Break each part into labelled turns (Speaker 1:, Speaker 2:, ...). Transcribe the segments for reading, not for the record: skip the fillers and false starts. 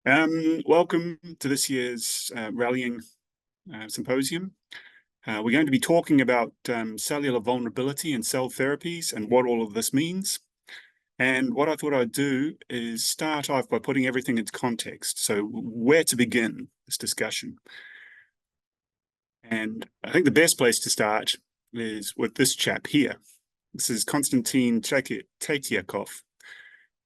Speaker 1: Welcome to this year's rallying symposium. We're going to be talking about cellular vulnerability and cell therapies and what all of this means. And what I thought I'd do is start off by putting everything into context. So where to begin this discussion? And I think the best place to start is with this chap here. This is Konstantin Tretiakov.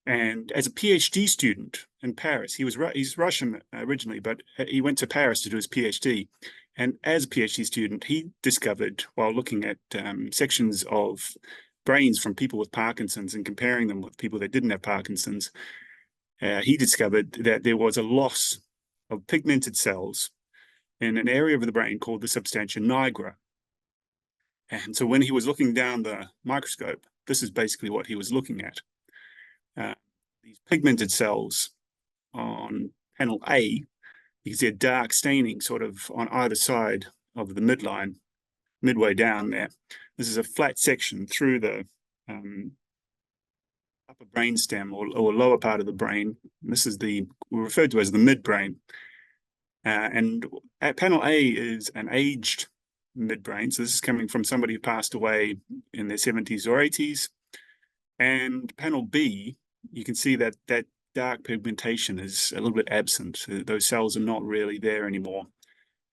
Speaker 1: And as a PhD student in Paris, he's Russian originally, but he went to Paris to do his PhD. And as a PhD student, he discovered, while looking at sections of brains from people with Parkinson's and comparing them with people that didn't have Parkinson's, he discovered that there was a loss of pigmented cells in an area of the brain called the substantia nigra. And so when he was looking down the microscope, this is basically what he was looking at. These pigmented cells on panel A, you can see a dark staining sort of on either side of the midline, midway down there. This is a flat section through the upper brainstem or lower part of the brain. This is we're referred to as the midbrain. And at panel A is an aged midbrain. So this is coming from somebody who passed away in their 70s or 80s. And panel B, you can see that dark pigmentation is a little bit absent. Those cells are not really there anymore.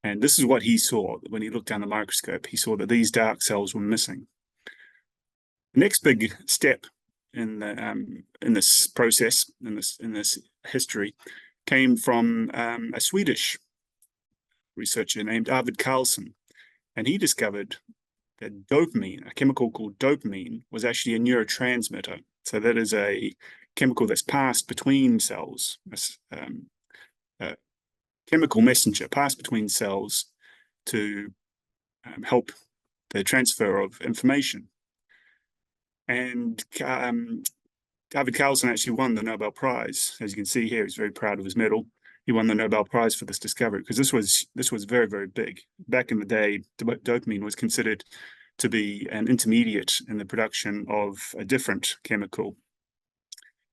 Speaker 1: And this is what he saw when he looked down the microscope. He saw that these dark cells were missing. The next big step in this process, in this history, came from a Swedish researcher named Arvid Carlsson. And he discovered that dopamine, a chemical called dopamine, was actually a neurotransmitter. So that is a chemical that's passed between cells, a chemical messenger passed between cells to help the transfer of information. And David Carlson actually won the Nobel Prize. As you can see here, he's very proud of his medal. He won the Nobel Prize for this discovery because this was very, very big. Back in the day, dopamine was considered to be an intermediate in the production of a different chemical.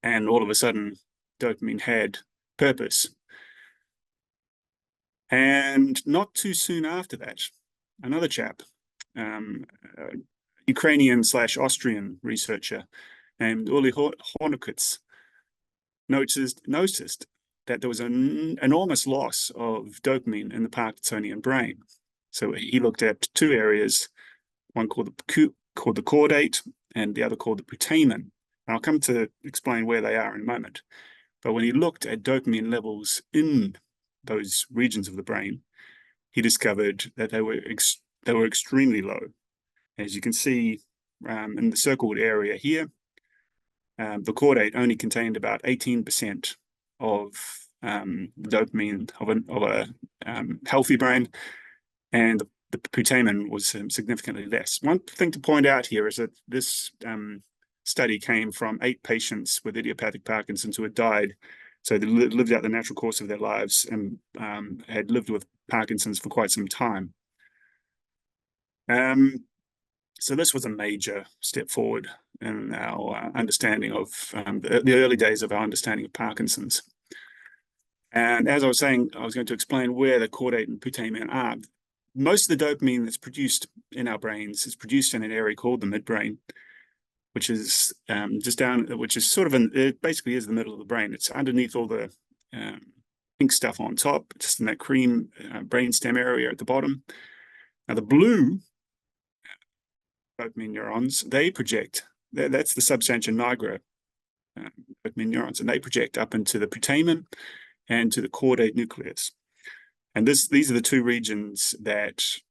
Speaker 1: And all of a sudden, dopamine had purpose. And not too soon after that, another chap, Ukrainian/Austrian researcher named Uli Hornokutz, noticed that there was an enormous loss of dopamine in the Parkinsonian brain. So he looked at two areas, one called the caudate and the other called the putamen. And I'll come to explain where they are in a moment. But when he looked at dopamine levels in those regions of the brain, he discovered that they were extremely low. As you can see in the circled area here, the caudate only contained about 18% of dopamine of a healthy brain, and the putamen was significantly less. One thing to point out here is that this study came from 8 patients with idiopathic Parkinson's who had died. So they lived out the natural course of their lives and had lived with Parkinson's for quite some time. So this was a major step forward in our understanding of the early days of our understanding of Parkinson's. And as I was saying, I was going to explain where the caudate and putamen are. Most of the dopamine that's produced in our brains is produced in an area called the midbrain, which is which is sort of it basically is the middle of the brain. It's underneath all the pink stuff on top, just in that cream brainstem area at the bottom. Now the blue dopamine neurons, they project, that's the substantia nigra dopamine neurons, and they project up into the putamen and to the caudate nucleus. And these are the two regions that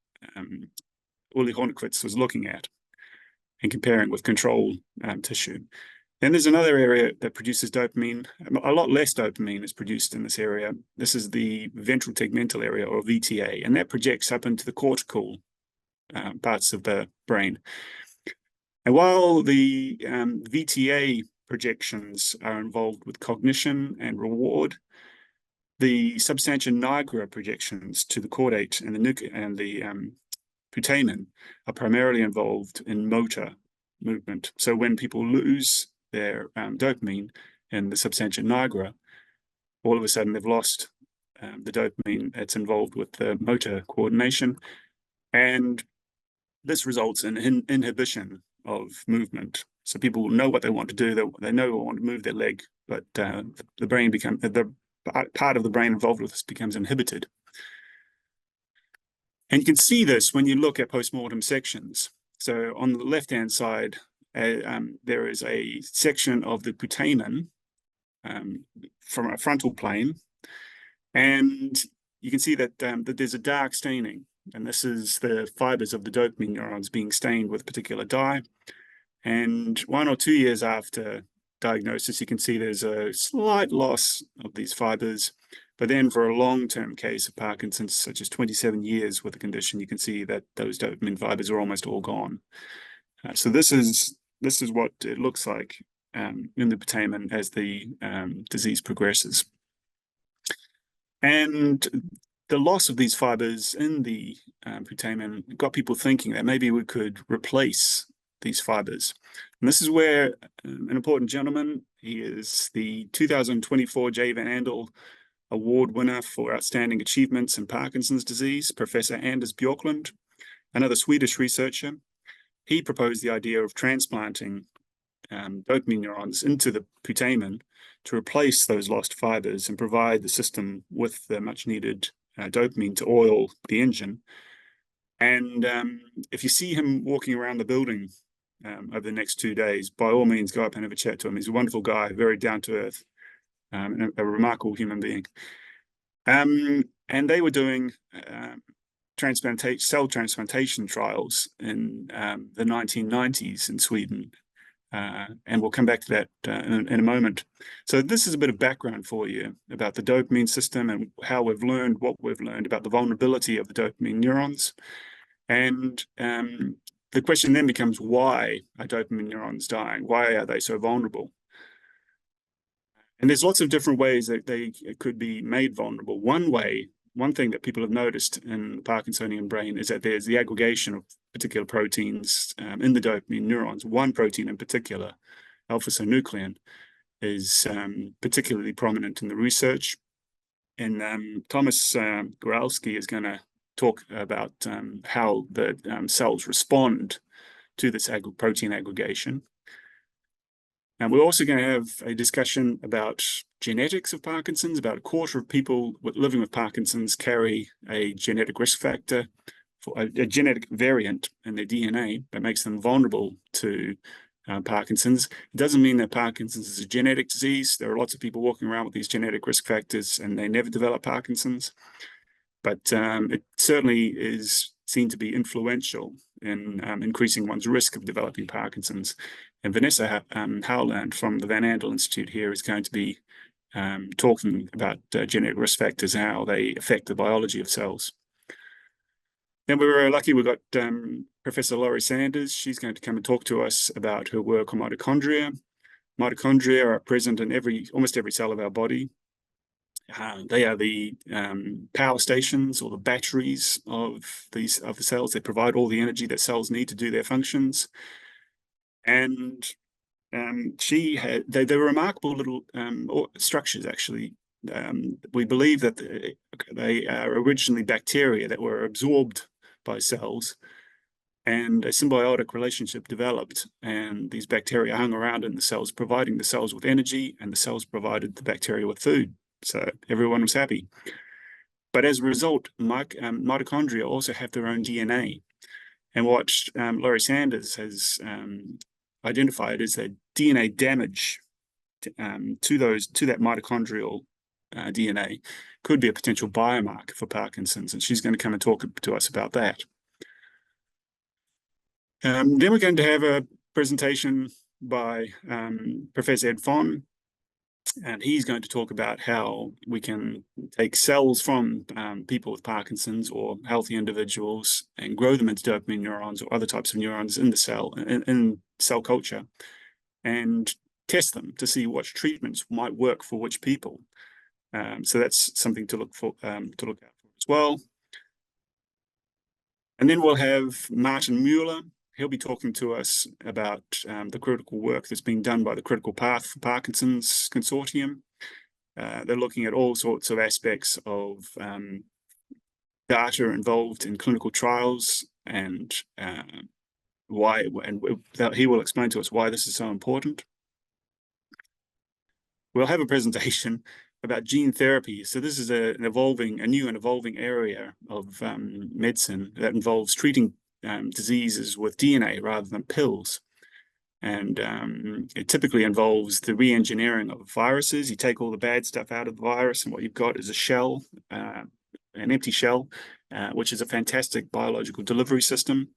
Speaker 1: Uli Hornokutz was looking at and comparing with control tissue. Then there's another area that produces dopamine. A lot less dopamine is produced in this area. This is the ventral tegmental area, or VTA, and that projects up into the cortical parts of the brain. And while the VTA projections are involved with cognition and reward, the substantia nigra projections to the caudate and the putamen are primarily involved in motor movement. So when people lose their dopamine in the substantia nigra, all of a sudden they've lost the dopamine that's involved with the motor coordination, and this results in inhibition of movement. So people know what they want to do, they know they want to move their leg, but the brain becomes, the part of the brain involved with this becomes inhibited. And you can see this when you look at postmortem sections. So on the left-hand side, there is a section of the putamen from a frontal plane, and you can see that, that there's a dark staining, and this is the fibers of the dopamine neurons being stained with a particular dye. And 1 or 2 years after diagnosis, you can see there's a slight loss of these fibers. But then for a long-term case of Parkinson's, such as 27 years with the condition, you can see that those dopamine fibers are almost all gone. So this is what it looks like in the putamen as the disease progresses. And the loss of these fibers in the putamen got people thinking that maybe we could replace these fibers. And this is where an important gentleman, he is the 2024 J. Van Andel Award winner for outstanding achievements in Parkinson's disease, Professor Anders Björklund, another Swedish researcher. He proposed the idea of transplanting dopamine neurons into the putamen to replace those lost fibers and provide the system with the much needed dopamine to oil the engine. And if you see him walking around the building over the next 2 days, by all means, go up and have a chat to him. He's a wonderful guy, very down to earth, and a remarkable human being. And they were doing cell transplantation trials in the 1990s in Sweden. And we'll come back to that in a moment. So this is a bit of background for you about the dopamine system and how we've learned what we've learned about the vulnerability of the dopamine neurons. And the question then becomes, why are dopamine neurons dying? Why are they so vulnerable? And there's lots of different ways that they could be made vulnerable. One thing that people have noticed in the Parkinsonian brain is that there's the aggregation of particular proteins in the dopamine neurons. One protein in particular, alpha-synuclein, is particularly prominent in the research. And Thomas Goralski is going to talk about how the cells respond to this protein aggregation. And we're also going to have a discussion about genetics of Parkinson's. About a quarter of people living with Parkinson's carry a genetic risk factor, for a genetic variant in their DNA that makes them vulnerable to Parkinson's. It doesn't mean that Parkinson's is a genetic disease. There are lots of people walking around with these genetic risk factors and they never develop Parkinson's. But it certainly is seen to be influential in increasing one's risk of developing Parkinson's. And Vanessa Howland from the Van Andel Institute here is going to be talking about genetic risk factors, how they affect the biology of cells. Then we were lucky we got Professor Laurie Sanders. She's going to come and talk to us about her work on mitochondria. Mitochondria are present in almost every cell of our body. They are the power stations or the batteries of the cells. They provide all the energy that cells need to do their functions. And they're remarkable little structures, actually. We believe that they are originally bacteria that were absorbed by cells, and a symbiotic relationship developed, and these bacteria hung around in the cells, providing the cells with energy, and the cells provided the bacteria with food. So everyone was happy. But as a result, mitochondria also have their own DNA. And what Laurie Sanders has identified is that DNA damage to that mitochondrial DNA could be a potential biomarker for Parkinson's, and she's going to come and talk to us about that. Then we're going to have a presentation by Professor Ed Fon, and he's going to talk about how we can take cells from people with Parkinson's or healthy individuals and grow them into dopamine neurons or other types of neurons in the cell, in cell culture, and test them to see which treatments might work for which people. So that's something to look out for as well. And then we'll have Martin Mueller. He'll be talking to us about the critical work that's being done by the Critical Path for Parkinson's Consortium. They're looking at all sorts of aspects of data involved in clinical trials and why, and he will explain to us why this is so important. We'll have a presentation about gene therapy. So this is a new and evolving area of medicine that involves treating diseases with DNA rather than pills. And it typically involves the re-engineering of viruses. You take all the bad stuff out of the virus, and what you've got is a shell, an empty shell, which is a fantastic biological delivery system.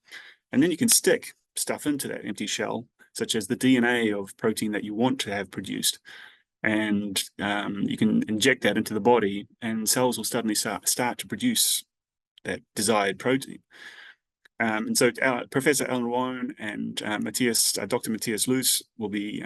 Speaker 1: And then you can stick stuff into that empty shell, such as the DNA of protein that you want to have produced. And you can inject that into the body, and cells will suddenly start to produce that desired protein. And so Professor Alan Rowan and Dr. Matthias Luce will be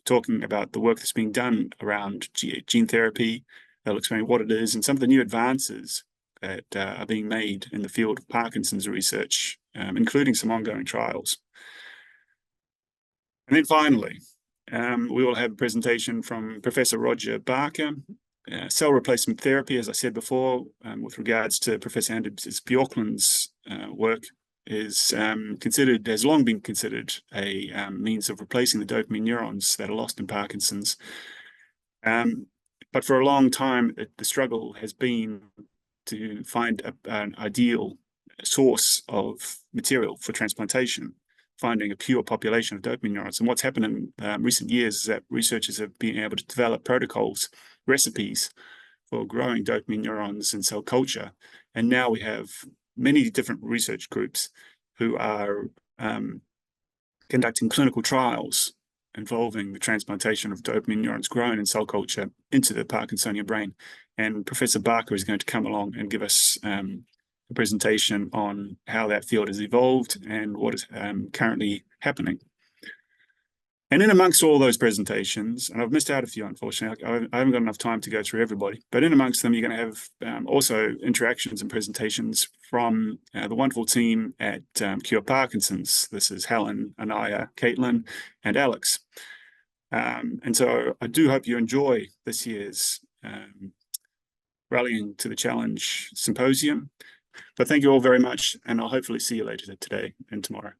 Speaker 1: talking about the work that's being done around gene therapy. They'll explain what it is and some of the new advances that are being made in the field of Parkinson's research, including some ongoing trials. And then finally, we will have a presentation from Professor Roger Barker, cell replacement therapy, as I said before, with regards to Professor Anders Bjorklund's work, is has long been considered a means of replacing the dopamine neurons that are lost in Parkinson's. But for a long time, the struggle has been to find an ideal source of material for transplantation, finding a pure population of dopamine neurons. And what's happened in recent years is that researchers have been able to develop protocols, recipes for growing dopamine neurons in cell culture. And now we have many different research groups who are conducting clinical trials involving the transplantation of dopamine neurons grown in cell culture into the Parkinsonian brain. And Professor Barker is going to come along and give us a presentation on how that field has evolved and what is currently happening. And in amongst all those presentations, and I've missed out a few, unfortunately, I haven't got enough time to go through everybody, but in amongst them, you're going to have also interactions and presentations from the wonderful team at Cure Parkinson's. This is Helen, Anaya, Caitlin, and Alex. And so I do hope you enjoy this year's Rallying to the Challenge symposium. But thank you all very much, and I'll hopefully see you later today and tomorrow.